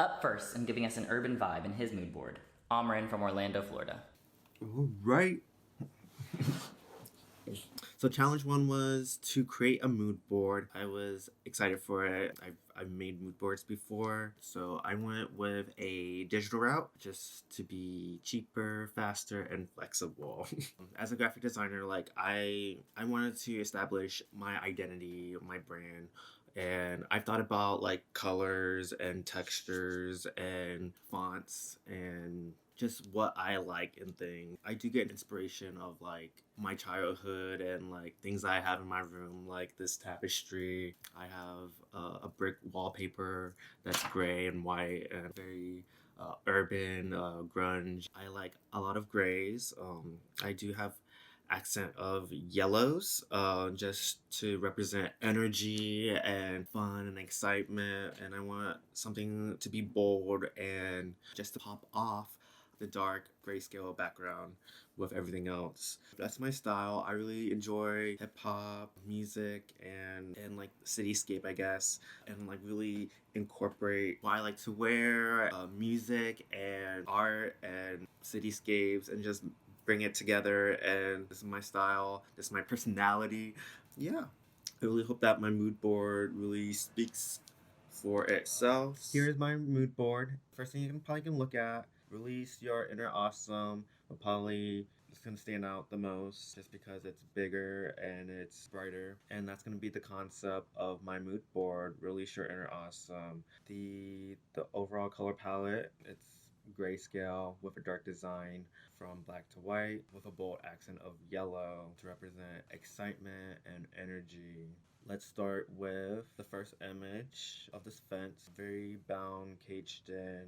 Up first and giving us an urban vibe in his mood board, Amrin from Orlando, Florida. All right. So challenge one was to create a mood board. I was excited for it. I've made mood boards before, so I went with a digital route just to be cheaper, faster, and flexible. As a graphic designer, like I wanted to establish my identity, my brand, and I thought about like colors and textures and fonts and just what I like and things. I do get inspiration of like my childhood and like things I have in my room, like this tapestry. I have a brick wallpaper that's gray and white and very urban, grunge. I like a lot of grays. I do have accent of yellows just to represent energy and fun and excitement, and I want something to be bold and just to pop off the dark grayscale background with everything else. That's my style. I really enjoy hip hop music and like cityscape, I guess, and like really incorporate what I like to wear, music and art and cityscapes, and just bring it together. And this is my style. This is my personality. Yeah, I really hope that my mood board really speaks for itself. Here is my mood board. First thing you can probably can look at. Release your inner awesome. But probably it's gonna stand out the most just because it's bigger and it's brighter. And that's gonna be the concept of my mood board. Release your inner awesome. The overall color palette, it's grayscale with a dark design from black to white with a bold accent of yellow to represent excitement and energy. Let's start with the first image of this fence, very bound, caged in,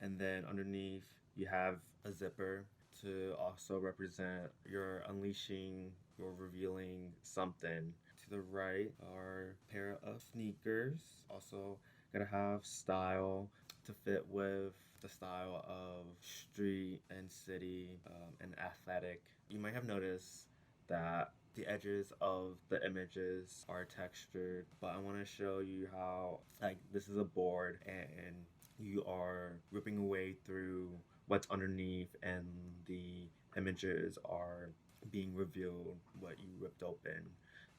and then underneath you have a zipper to also represent you're unleashing, you're revealing something. To the right are a pair of sneakers, also gonna have style to fit with the style of street and city and athletic. You might have noticed that the edges of the images are textured, but I want to show you how like this is a board and you are ripping away through what's underneath and the images are being revealed what you ripped open.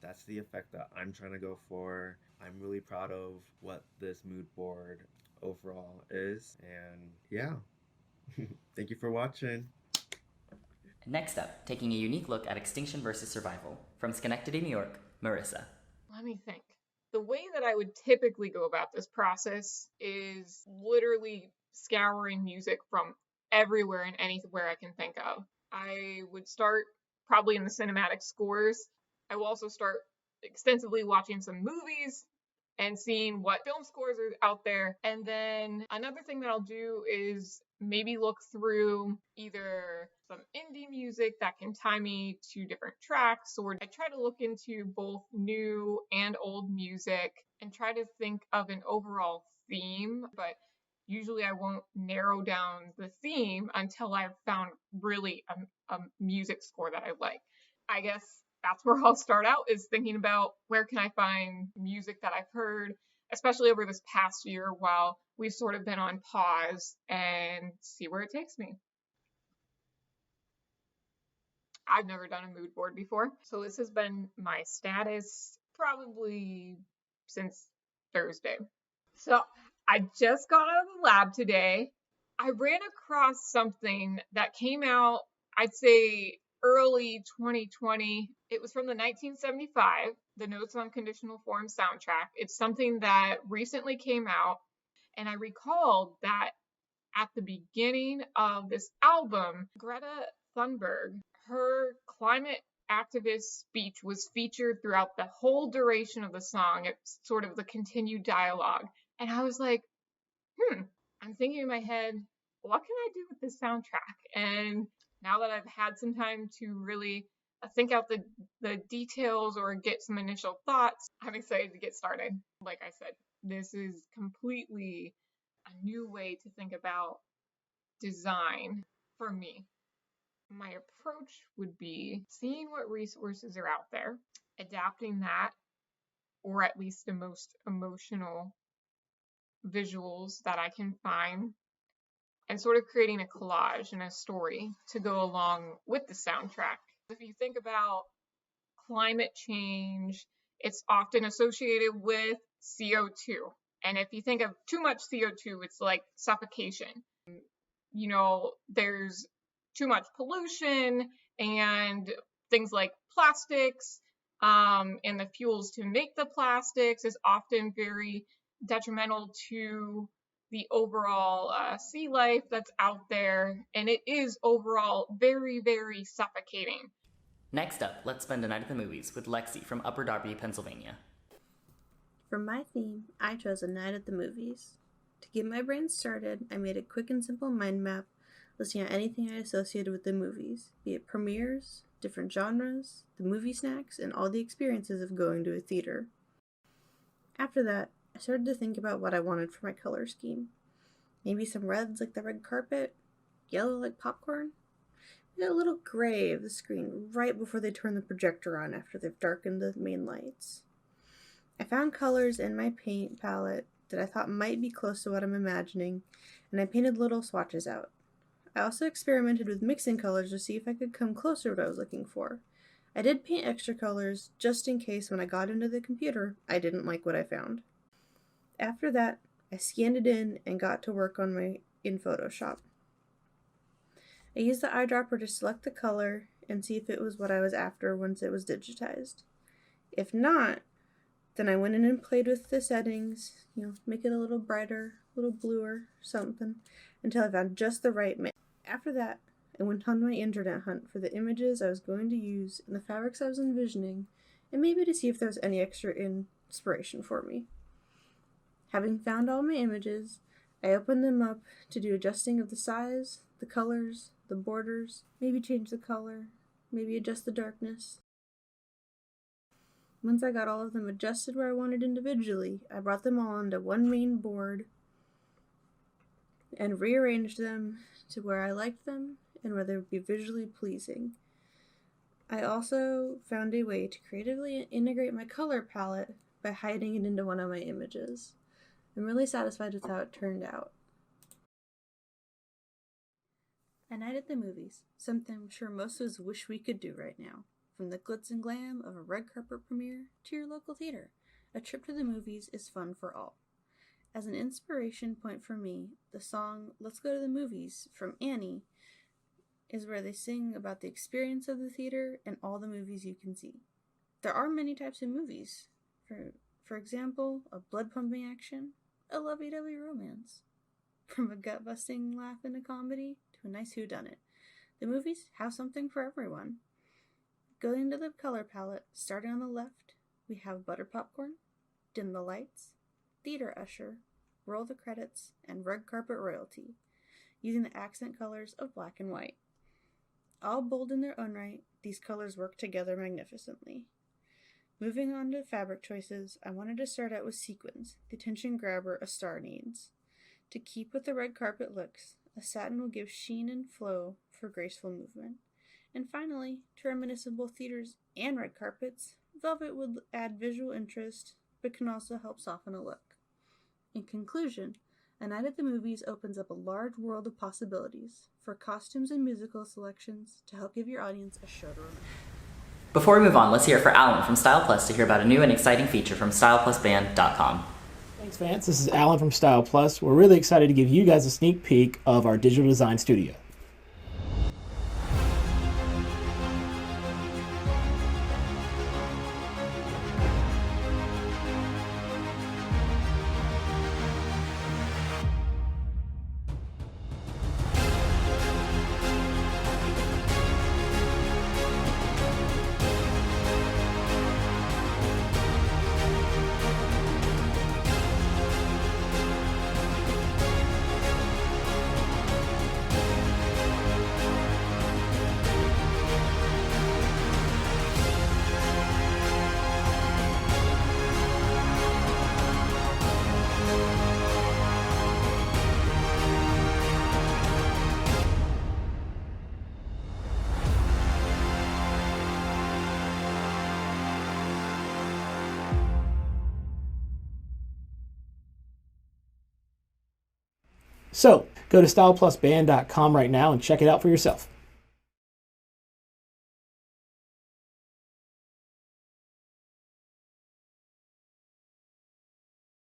That's the effect that I'm trying to go for. I'm really proud of what this mood board overall is, and yeah. Thank you for watching. Next up, taking a unique look at extinction versus survival, from Schenectady, New York, Marissa. Let me think. The way that I would typically go about this process is literally scouring music from everywhere and anywhere I can think of. I would start probably in the cinematic scores. I will also start extensively watching some movies and seeing what film scores are out there. And then another thing that I'll do is maybe look through either some indie music that can tie me to different tracks, or I try to look into both new and old music and try to think of an overall theme. But usually I won't narrow down the theme until I've found really a music score that I like. I guess that's where I'll start out, is thinking about where can I find music that I've heard, especially over this past year while we've sort of been on pause, and see where it takes me. I've never done a mood board before, so this has been my status probably since Thursday. So I just got out of the lab today. I ran across something that came out, I'd say early 2020. It was from the 1975, the Notes on Conditional Form soundtrack. It's something that recently came out, and I recalled that at the beginning of this album, Greta Thunberg, her climate activist speech was featured throughout the whole duration of the song. It's sort of the continued dialogue. And I was like, I'm thinking in my head, what can I do with this soundtrack? And now that I've had some time to really think out the details or get some initial thoughts, I'm excited to get started. Like I said, this is completely a new way to think about design for me. My approach would be seeing what resources are out there, adapting that, or at least the most emotional visuals that I can find and sort of creating a collage and a story to go along with the soundtrack. If you think about climate change, it's often associated with CO2. And if you think of too much CO2, it's like suffocation. You know, there's too much pollution and things like plastics, and the fuels to make the plastics is often very detrimental to the overall sea life that's out there, and it is overall very, very suffocating. Next up, let's spend a night at the movies with Lexi from Upper Darby, Pennsylvania. For my theme, I chose a night at the movies. To get my brain started, I made a quick and simple mind map listing out anything I associated with the movies, be it premieres, different genres, the movie snacks, and all the experiences of going to a theater. After that, I started to think about what I wanted for my color scheme. Maybe some reds like the red carpet, yellow like popcorn, maybe a little gray of the screen right before they turn the projector on after they've darkened the main lights. I found colors in my paint palette that I thought might be close to what I'm imagining, and I painted little swatches out. I also experimented with mixing colors to see if I could come closer to what I was looking for. I did paint extra colors just in case when I got into the computer, I didn't like what I found. After that, I scanned it in and got to work in Photoshop. I used the eyedropper to select the color and see if it was what I was after once it was digitized. If not, then I went in and played with the settings, make it a little brighter, a little bluer, something, until I found just the right mix. After that, I went on my internet hunt for the images I was going to use and the fabrics I was envisioning, and maybe to see if there was any extra inspiration for me. Having found all my images, I opened them up to do adjusting of the size, the colors, the borders, maybe change the color, maybe adjust the darkness. Once I got all of them adjusted where I wanted individually, I brought them all onto one main board and rearranged them to where I liked them and where they would be visually pleasing. I also found a way to creatively integrate my color palette by hiding it into one of my images. I'm really satisfied with how it turned out. A night at the movies, something I'm sure most of us wish we could do right now. From the glitz and glam of a red carpet premiere to your local theater, a trip to the movies is fun for all. As an inspiration point for me, the song Let's Go to the Movies from Annie is where they sing about the experience of the theater and all the movies you can see. There are many types of movies. For example, a blood-pumping action, a lovey-dovey romance. From a gut-busting laugh in a comedy to a nice whodunit, the movies have something for everyone. Going to the color palette, starting on the left, we have butter popcorn, dim the lights, theater usher, roll the credits, and red carpet royalty, using the accent colors of black and white. All bold in their own right, these colors work together magnificently. Moving on to fabric choices, I wanted to start out with sequins, the attention grabber a star needs. To keep with the red carpet looks, a satin will give sheen and flow for graceful movement. And finally, to reminisce of both theaters and red carpets, velvet would add visual interest, but can also help soften a look. In conclusion, A Night at the Movies opens up a large world of possibilities for costumes and musical selections to help give your audience a show to remember. Before we move on, let's hear it for Alan from Styleplus to hear about a new and exciting feature from styleplusband.com. Thanks, Vance. This is Alan from Styleplus. We're really excited to give you guys a sneak peek of our digital design studio. So go to styleplusband.com right now and check it out for yourself.